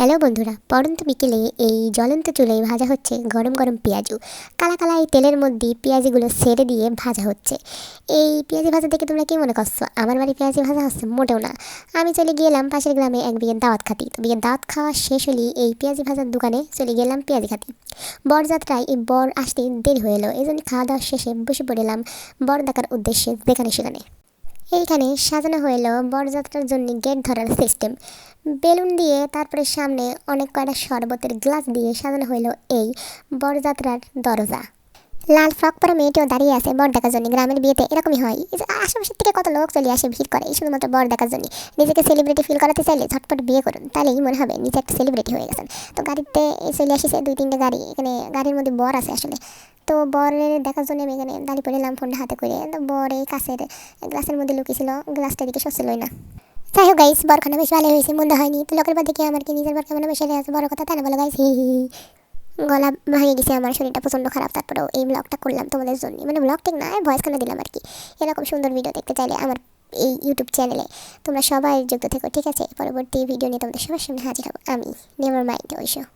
Hello বন্ধুরা, পড়ন্ত বিকেলে এই জ্বলন্ত চুলায় ভাজা হচ্ছে গরম গরম পেঁয়াজু। কালা কালা এই তেলের মধ্যে পেঁয়াজিগুলো ছেড়ে দিয়ে ভাজা হচ্ছে। এই পেঁয়াজি ভাজা দেখে তোমরা কি মনে করছো আমার বাড়ি পেঁয়াজি ভাজা হচ্ছে? মোটেও না। আমি চলে গেলাম পাশের গ্রামে এক বিয়ের দাওয়াত খাতি। তো বিয়ের দাওয়াত খাওয়া শেষ হলেই এই পেঁয়াজি ভাজার দোকানে চলে গেলাম পেঁয়াজি খাতি। বরযাত্রায় এই বর আসতে দেরি হয়ে এলো, এই জন্য খাওয়া দাওয়া শেষে বসে পড়লাম বর দেখার উদ্দেশ্যে যেখানে সেখানে। এইখানে সাজানো হলো বরযাত্রার জন্য গেট ধরার সিস্টেম। বেলুন দিয়ে তারপরে সামনে অনেক কয়টা শরবতের গ্লাস দিয়ে সাজানো হলো এই বরযাত্রার দরজা। লাল ফ্রক পরা মেয়েটিও দাঁড়িয়ে আছে বর দেখার জন্য। গ্রামের বিয়েতে এরকমই হয়, এই যে আশেপাশের থেকে কত লোক চলে আসে ভিড় করে এই শুধুমাত্র বর দেখার জন্য। নিজেকে সেলিব্রিটি ফিল করাতে চাইলে ঝটপট বিয়ে করুন, তাহলেই মনে হবে নিজে একটা সেলিব্রিটি হয়ে গেছেন। তো গাড়িতে চলে আসিছে 2-3টে গাড়ি, এখানে গাড়ির মধ্যে বর আছে আসলে। তো বরের দেখার জন্য আমি এখানে দাঁড়িয়ে পড়লাম ফোনটা হাতে করে। তো বর এই কাছের গ্লাসের মধ্যে লুকিয়েছিল, গ্লাসটা দিকে সচ্ছিলই না। যাই হোক গাইস, বরখানা বেশ ভালো হয়েছে, মন্দ হয়নি। তো লোকের পর দেখে আমার কি নিজের বর কেমন বেশি আছে বড় কথা, তাই না বলো গাইস? হি হি হি। গলা ভেঙে গেছে, আমার শরীরটা প্রচণ্ড খারাপ, তারপরেও এই ব্লগটা করলাম তোমাদের জন্য। মানে ব্লগ ঠিক না, ভয়েস খানা দিলাম আর কি। এরকম সুন্দর ভিডিও দেখতে চাইলে আমার এই ইউটিউব চ্যানেলে তোমরা সবাই যুক্ত থেকো, ঠিক আছে? পরবর্তী ভিডিও নিয়ে তোমাদের সবার সামনে হাজির হবো আমি, নেভার মাইন্ড ওইসব।